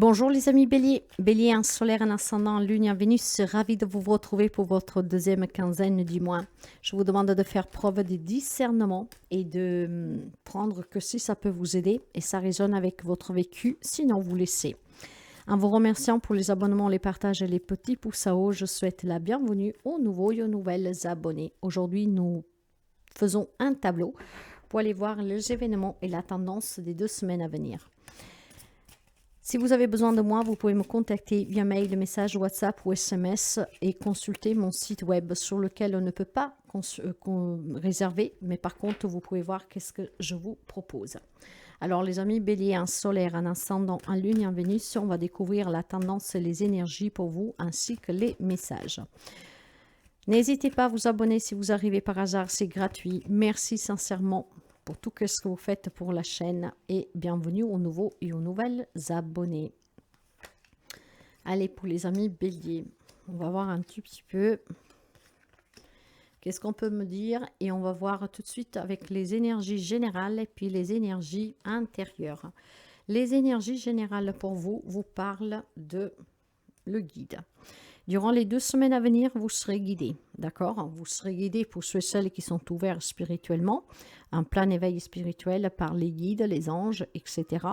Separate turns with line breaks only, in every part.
Bonjour les amis Bélier. Bélier, un solaire, un ascendant, lune, en Vénus. Ravi de vous retrouver pour votre deuxième quinzaine du mois. Je vous demande de faire preuve de discernement et de prendre que si ça peut vous aider et ça résonne avec votre vécu, sinon vous laissez. En vous remerciant pour les abonnements, les partages et les petits pouces à haut, je souhaite la bienvenue aux nouveaux et aux nouvelles abonnés. Aujourd'hui, nous faisons un tableau pour aller voir les événements et la tendance des 2 semaines à venir. Si vous avez besoin de moi, vous pouvez me contacter via mail, message, WhatsApp ou SMS et consulter mon site web sur lequel on ne peut pas réserver, mais par contre, vous pouvez voir qu'est-ce que je vous propose. Alors les amis, Bélier, un solaire, un ascendant, un lune et un Vénus, on va découvrir la tendance et les énergies pour vous ainsi que les messages. N'hésitez pas à vous abonner si vous arrivez par hasard, c'est gratuit. Merci sincèrement pour tout ce que vous faites pour la chaîne et bienvenue aux nouveaux et aux nouvelles abonnés. Allez, pour les amis Bélier, on va voir un petit peu qu'est-ce qu'on peut me dire et on va voir tout de suite avec les énergies générales et puis les énergies intérieures. Les énergies générales pour vous parlent de le guide. Durant les 2 semaines à venir, vous serez guidé, d'accord? Vous serez guidé pour ceux et celles qui sont ouverts spirituellement, en plein éveil spirituel par les guides, les anges, etc.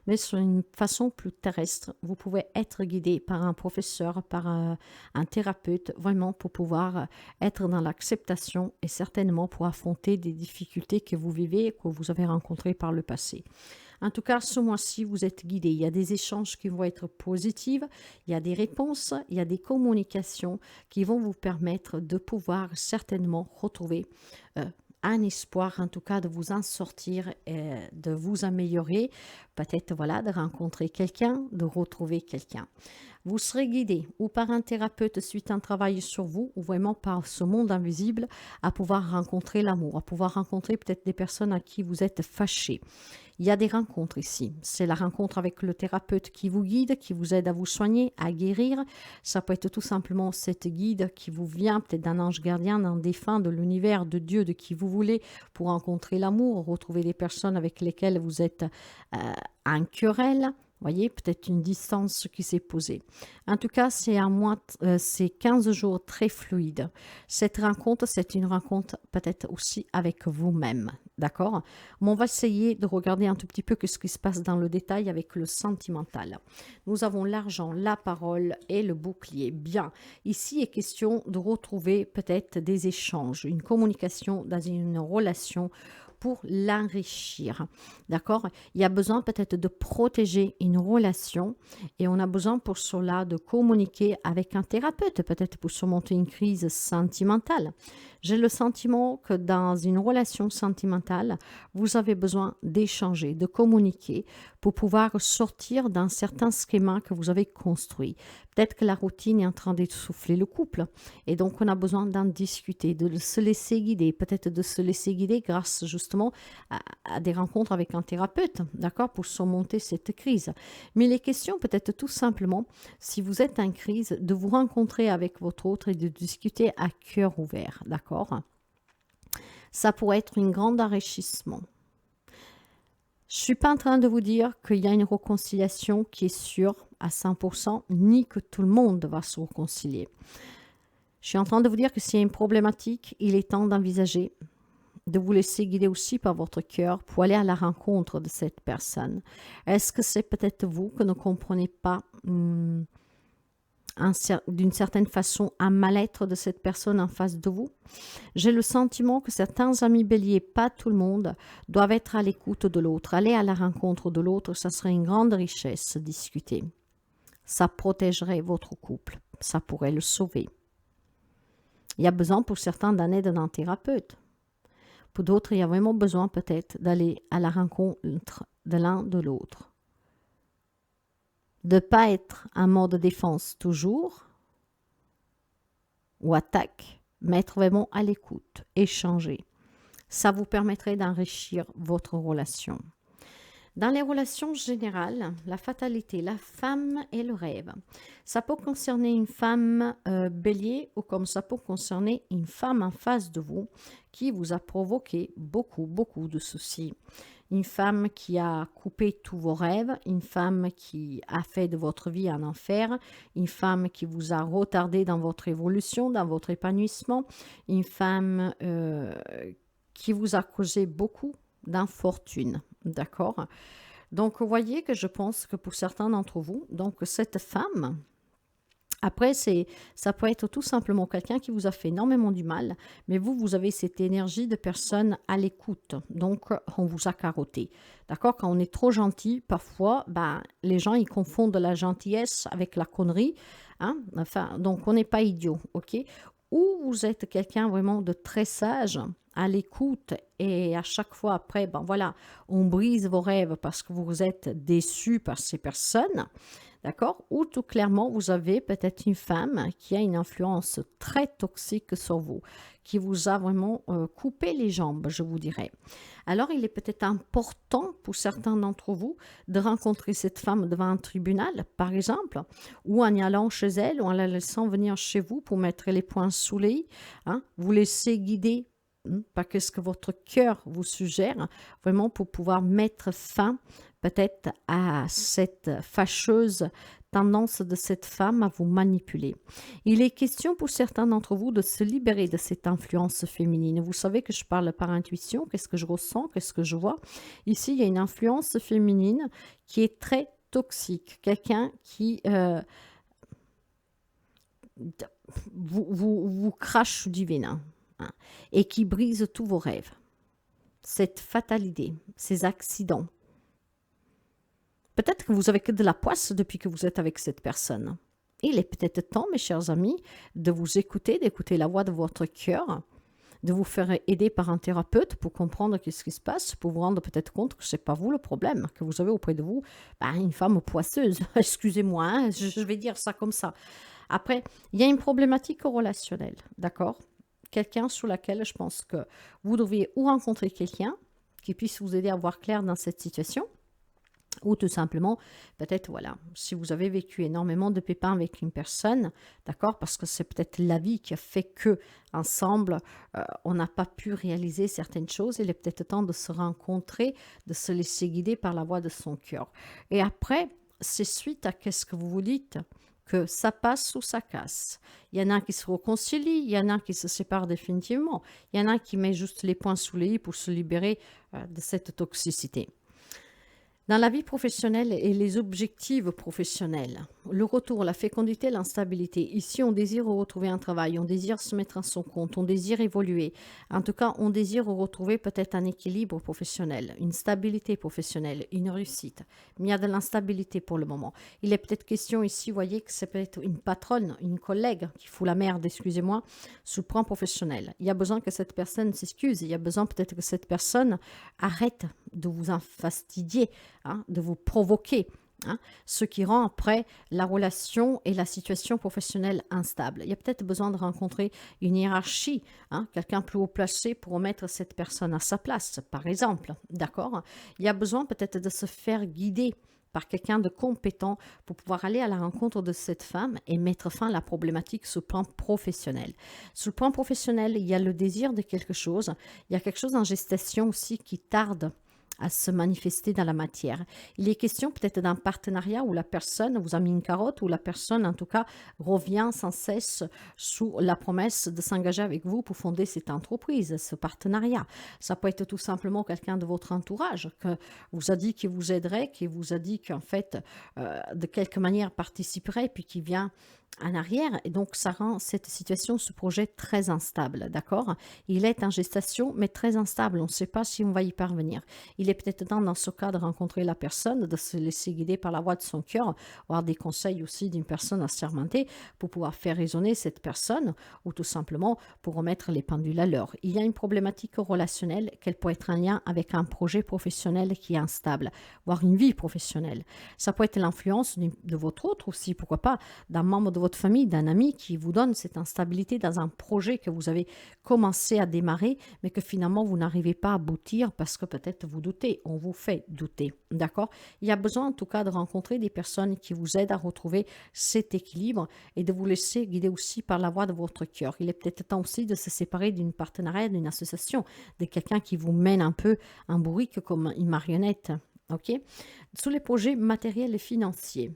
Mais sur une façon plus terrestre, vous pouvez être guidé par un professeur, par un thérapeute, vraiment pour pouvoir être dans l'acceptation et certainement pour affronter des difficultés que vous vivez et que vous avez rencontrées par le passé. En tout cas, ce mois-ci, vous êtes guidé. Il y a des échanges qui vont être positifs, il y a des réponses, il y a des communications qui vont vous permettre de pouvoir certainement retrouver un espoir, en tout cas, de vous en sortir, de vous améliorer, peut-être voilà, de rencontrer quelqu'un, de retrouver quelqu'un. Vous serez guidé ou par un thérapeute suite à un travail sur vous ou vraiment par ce monde invisible à pouvoir rencontrer l'amour, à pouvoir rencontrer peut-être des personnes à qui vous êtes fâchés. Il y a des rencontres ici. C'est la rencontre avec le thérapeute qui vous guide, qui vous aide à vous soigner, à guérir. Ça peut être tout simplement cette guide qui vous vient peut-être d'un ange gardien, d'un défunt, de l'univers, de Dieu, de qui vous voulez pour rencontrer l'amour, retrouver des personnes avec lesquelles vous êtes en querelle. Voyez, peut-être une distance qui s'est posée. En tout cas, c'est 15 jours très fluides. Cette rencontre, c'est une rencontre peut-être aussi avec vous-même. D'accord? Mais on va essayer de regarder un tout petit peu ce qui se passe dans le détail avec le sentimental. Nous avons l'argent, la parole et le bouclier. Bien, ici il est question de retrouver peut-être des échanges, une communication dans une relation pour l'enrichir. D'accord? Il y a besoin peut-être de protéger une relation et on a besoin pour cela de communiquer avec un thérapeute, peut-être pour surmonter une crise sentimentale. J'ai le sentiment que dans une relation sentimentale, vous avez besoin d'échanger, de communiquer pour pouvoir sortir d'un certain schéma que vous avez construit. Peut-être que la routine est en train d'essouffler le couple et donc on a besoin d'en discuter, de se laisser guider, peut-être de se laisser guider grâce justement à des rencontres avec un thérapeute, d'accord, pour surmonter cette crise. Mais les questions peut-être tout simplement, si vous êtes en crise, de vous rencontrer avec votre autre et de discuter à cœur ouvert, d'accord? Ça pourrait être un grand enrichissement. Je ne suis pas en train de vous dire qu'il y a une réconciliation qui est sûre à 100%, ni que tout le monde va se réconcilier. Je suis en train de vous dire que s'il y a une problématique, il est temps d'envisager de vous laisser guider aussi par votre cœur pour aller à la rencontre de cette personne. Est-ce que c'est peut-être vous que ne comprenez pas d'une certaine façon un mal-être de cette personne en face de vous? J'ai le sentiment que certains amis béliers, pas tout le monde, doivent être à l'écoute de l'autre, aller à la rencontre de l'autre, ça serait une grande richesse discuter. Ça protégerait votre couple, ça pourrait le sauver. Il y a besoin pour certains d'un aide d'un thérapeute. Pour d'autres, il y a vraiment besoin peut-être d'aller à la rencontre de l'un de l'autre. De ne pas être en mode défense toujours ou attaque, mais être vraiment à l'écoute, échanger. Ça vous permettrait d'enrichir votre relation. Dans les relations générales, la fatalité, la femme et le rêve. Ça peut concerner une femme bélier ou comme ça peut concerner une femme en face de vous qui vous a provoqué beaucoup de soucis. une femme qui a coupé tous vos rêves, une femme qui a fait de votre vie un enfer, une femme qui vous a retardé dans votre évolution, dans votre épanouissement, une femme qui vous a causé beaucoup d'infortune, d'accord? Donc, vous voyez que je pense que pour certains d'entre vous, donc cette femme, après, ça peut être tout simplement quelqu'un qui vous a fait énormément du mal, mais vous avez cette énergie de personne à l'écoute. Donc, on vous a carotté. D'accord? Quand on est trop gentil, parfois, ben, les gens, ils confondent la gentillesse avec la connerie. Hein? Enfin, donc, on n'est pas idiot, ok? Ou vous êtes quelqu'un vraiment de très sage, à l'écoute, et à chaque fois après, ben voilà, on brise vos rêves parce que vous êtes déçu par ces personnes. D'accord? Ou tout clairement, vous avez peut-être une femme qui a une influence très toxique sur vous, qui vous a vraiment coupé les jambes, je vous dirais. Alors, il est peut-être important pour certains d'entre vous de rencontrer cette femme devant un tribunal, par exemple, ou en y allant chez elle, ou en la laissant venir chez vous pour mettre les poings sous les i. Hein? Vous laissez guider par ce que votre cœur vous suggère, vraiment pour pouvoir mettre fin peut-être à cette fâcheuse tendance de cette femme à vous manipuler. Il est question pour certains d'entre vous de se libérer de cette influence féminine. Vous savez que je parle par intuition, qu'est-ce que je ressens, qu'est-ce que je vois. Ici, il y a une influence féminine qui est très toxique. Quelqu'un qui vous crache du venin, hein, et qui brise tous vos rêves. Cette fatalité, ces accidents. Peut-être que vous avez que de la poisse depuis que vous êtes avec cette personne. Il est peut-être temps, mes chers amis, de vous écouter, d'écouter la voix de votre cœur, de vous faire aider par un thérapeute pour comprendre ce qui se passe, pour vous rendre peut-être compte que ce n'est pas vous le problème, que vous avez auprès de vous une femme poisseuse. Excusez-moi, hein, je vais dire ça comme ça. Après, il y a une problématique relationnelle, d'accord? Quelqu'un sur laquelle je pense que vous devriez ou rencontrer quelqu'un qui puisse vous aider à voir clair dans cette situation, ou tout simplement, peut-être, voilà, si vous avez vécu énormément de pépins avec une personne, d'accord, parce que c'est peut-être la vie qui a fait que, ensemble, on n'a pas pu réaliser certaines choses, il est peut-être temps de se rencontrer, de se laisser guider par la voix de son cœur. Et après, c'est suite à qu'est-ce que vous vous dites, que ça passe ou ça casse. Il y en a qui se réconcilient, il y en a qui se séparent définitivement, il y en a qui mettent juste les poings sous les i pour se libérer de cette toxicité. Dans la vie professionnelle et les objectifs professionnels, le retour, la fécondité, l'instabilité. Ici, on désire retrouver un travail, on désire se mettre à son compte, on désire évoluer. En tout cas, on désire retrouver peut-être un équilibre professionnel, une stabilité professionnelle, une réussite. Mais il y a de l'instabilité pour le moment. Il est peut-être question ici, vous voyez, que c'est peut-être une patronne, une collègue qui fout la merde, excusez-moi, sous le plan professionnel. Il y a besoin que cette personne s'excuse. Il y a besoin peut-être que cette personne arrête de vous en fastidier, hein, de vous provoquer, hein, ce qui rend après la relation et la situation professionnelle instable. Il y a peut-être besoin de rencontrer une hiérarchie, hein, quelqu'un plus haut placé pour remettre cette personne à sa place, par exemple, d'accord? Il y a besoin peut-être de se faire guider par quelqu'un de compétent pour pouvoir aller à la rencontre de cette femme et mettre fin à la problématique sur le plan professionnel. Sur le plan professionnel, il y a le désir de quelque chose, il y a quelque chose en gestation aussi qui tarde à se manifester dans la matière. Il est question peut-être d'un partenariat où la personne vous a mis une carotte, où la personne en tout cas revient sans cesse sous la promesse de s'engager avec vous pour fonder cette entreprise, ce partenariat. Ça peut être tout simplement quelqu'un de votre entourage que vous a dit qu'il vous aiderait, qui vous a dit qu'en fait de quelque manière participerait, puis qui vient en arrière, et donc ça rend cette situation, ce projet très instable, d'accord? Il est en gestation, mais très instable, on ne sait pas si on va y parvenir. Il est peut-être temps dans ce cas de rencontrer la personne, de se laisser guider par la voix de son cœur, avoir des conseils aussi d'une personne assermentée pour pouvoir faire résonner cette personne, ou tout simplement pour remettre les pendules à l'heure. Il y a une problématique relationnelle qu'elle peut être en lien avec un projet professionnel qui est instable, voire une vie professionnelle. Ça peut être l'influence de votre autre aussi, pourquoi pas, d'un membre de votre famille, d'un ami qui vous donne cette instabilité dans un projet que vous avez commencé à démarrer, mais que finalement vous n'arrivez pas à aboutir parce que peut-être vous doutez, on vous fait douter, d'accord? Il y a besoin en tout cas de rencontrer des personnes qui vous aident à retrouver cet équilibre et de vous laisser guider aussi par la voix de votre cœur. Il est peut-être temps aussi de se séparer d'une partenariat, d'une association, de quelqu'un qui vous mène un peu en bourrique comme une marionnette, ok? Sous les projets matériels et financiers.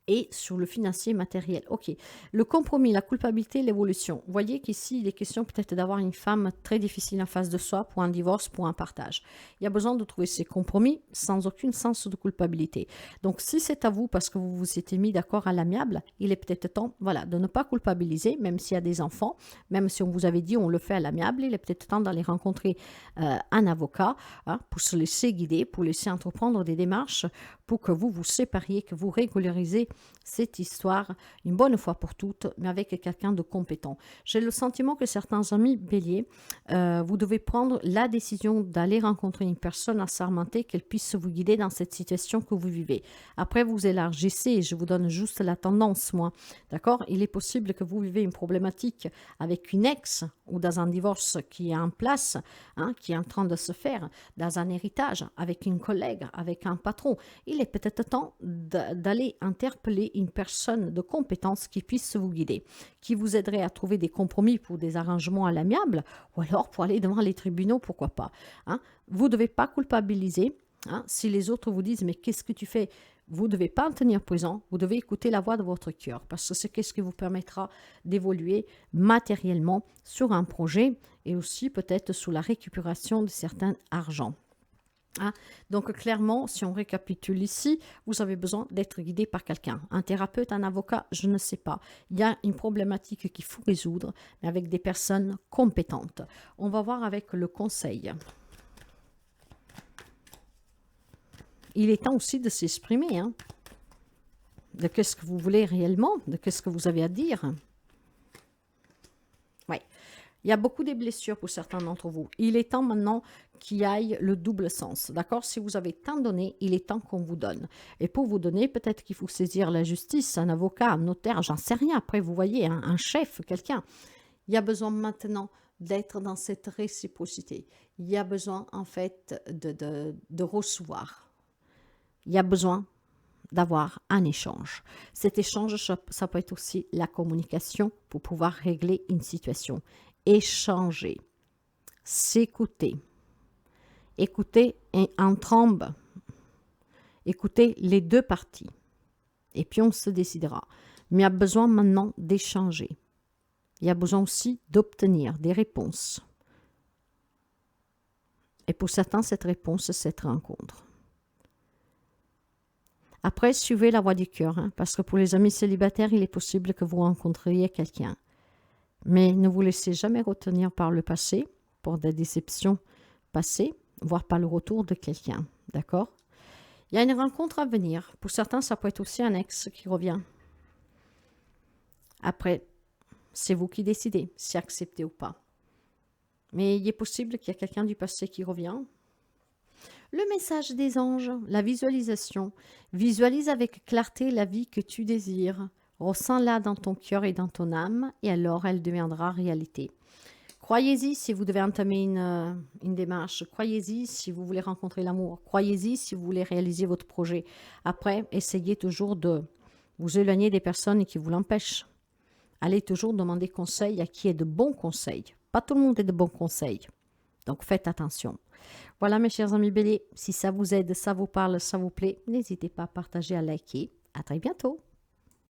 Et sur le financier matériel. Ok. Le compromis, la culpabilité, l'évolution. Vous voyez qu'ici, il est question peut-être d'avoir une femme très difficile en face de soi pour un divorce, pour un partage. Il y a besoin de trouver ces compromis sans aucun sens de culpabilité. Donc, si c'est à vous parce que vous vous étiez mis d'accord à l'amiable, il est peut-être temps, voilà, de ne pas culpabiliser, même s'il y a des enfants, même si on vous avait dit on le fait à l'amiable, il est peut-être temps d'aller rencontrer un avocat pour se laisser guider, pour laisser entreprendre des démarches pour que vous vous sépariez, que vous régularisez cette histoire une bonne fois pour toutes, mais avec quelqu'un de compétent. J'ai le sentiment que certains amis béliers, vous devez prendre la décision d'aller rencontrer une personne assermentée, qu'elle puisse vous guider dans cette situation que vous vivez. Après, vous élargissez, je vous donne juste la tendance, moi. D'accord? Il est possible que vous vivez une problématique avec une ex ou dans un divorce qui est en place, qui est en train de se faire, dans un héritage, avec une collègue, avec un patron. Il est peut-être temps d'aller interpeller une personne de compétence qui puisse vous guider, qui vous aiderait à trouver des compromis pour des arrangements à l'amiable, ou alors pour aller devant les tribunaux, pourquoi pas. Vous ne devez pas culpabiliser. Si les autres vous disent « mais qu'est-ce que tu fais ?» Vous ne devez pas en tenir présent, vous devez écouter la voix de votre cœur, parce que c'est ce qui vous permettra d'évoluer matériellement sur un projet et aussi peut-être sous la récupération de certains argents. Donc clairement, si on récapitule ici, vous avez besoin d'être guidé par quelqu'un. Un thérapeute, un avocat, je ne sais pas. Il y a une problématique qu'il faut résoudre, mais avec des personnes compétentes. On va voir avec le conseil. Il est temps aussi de s'exprimer, de qu'est-ce que vous voulez réellement, de qu'est-ce que vous avez à dire. Oui. Il y a beaucoup de blessures pour certains d'entre vous. Il est temps maintenant qu'il y aille le double sens. D'accord? Si vous avez tant donné, il est temps qu'on vous donne. Et pour vous donner, peut-être qu'il faut saisir la justice, un avocat, un notaire, j'en sais rien. Après, vous voyez, un chef, quelqu'un. Il y a besoin maintenant d'être dans cette réciprocité. Il y a besoin, en fait, de recevoir. Il y a besoin d'avoir un échange. Cet échange, ça peut être aussi la communication pour pouvoir régler une situation. Échanger, s'écouter, écouter en trombe, écouter les deux parties. Et puis on se décidera. Mais il y a besoin maintenant d'échanger. Il y a besoin aussi d'obtenir des réponses. Et pour certains, cette réponse, c'est cette rencontre. Après, suivez la voie du cœur, parce que pour les amis célibataires, il est possible que vous rencontriez quelqu'un. Mais ne vous laissez jamais retenir par le passé, pour des déceptions passées, voire par le retour de quelqu'un. D'accord? Il y a une rencontre à venir. Pour certains, ça peut être aussi un ex qui revient. Après, c'est vous qui décidez si accepter ou pas. Mais il est possible qu'il y ait quelqu'un du passé qui revient. Le message des anges, la visualisation. Visualise avec clarté la vie que tu désires. Ressens-la dans ton cœur et dans ton âme, et alors elle deviendra réalité. Croyez-y si vous devez entamer une démarche. Croyez-y si vous voulez rencontrer l'amour. Croyez-y si vous voulez réaliser votre projet. Après, essayez toujours de vous éloigner des personnes qui vous l'empêchent. Allez toujours demander conseil à qui est de bons conseils. Pas tout le monde est de bons conseils. Donc faites attention. Voilà mes chers amis béliers, si ça vous aide, ça vous parle, ça vous plaît, n'hésitez pas à partager, à liker. À très bientôt.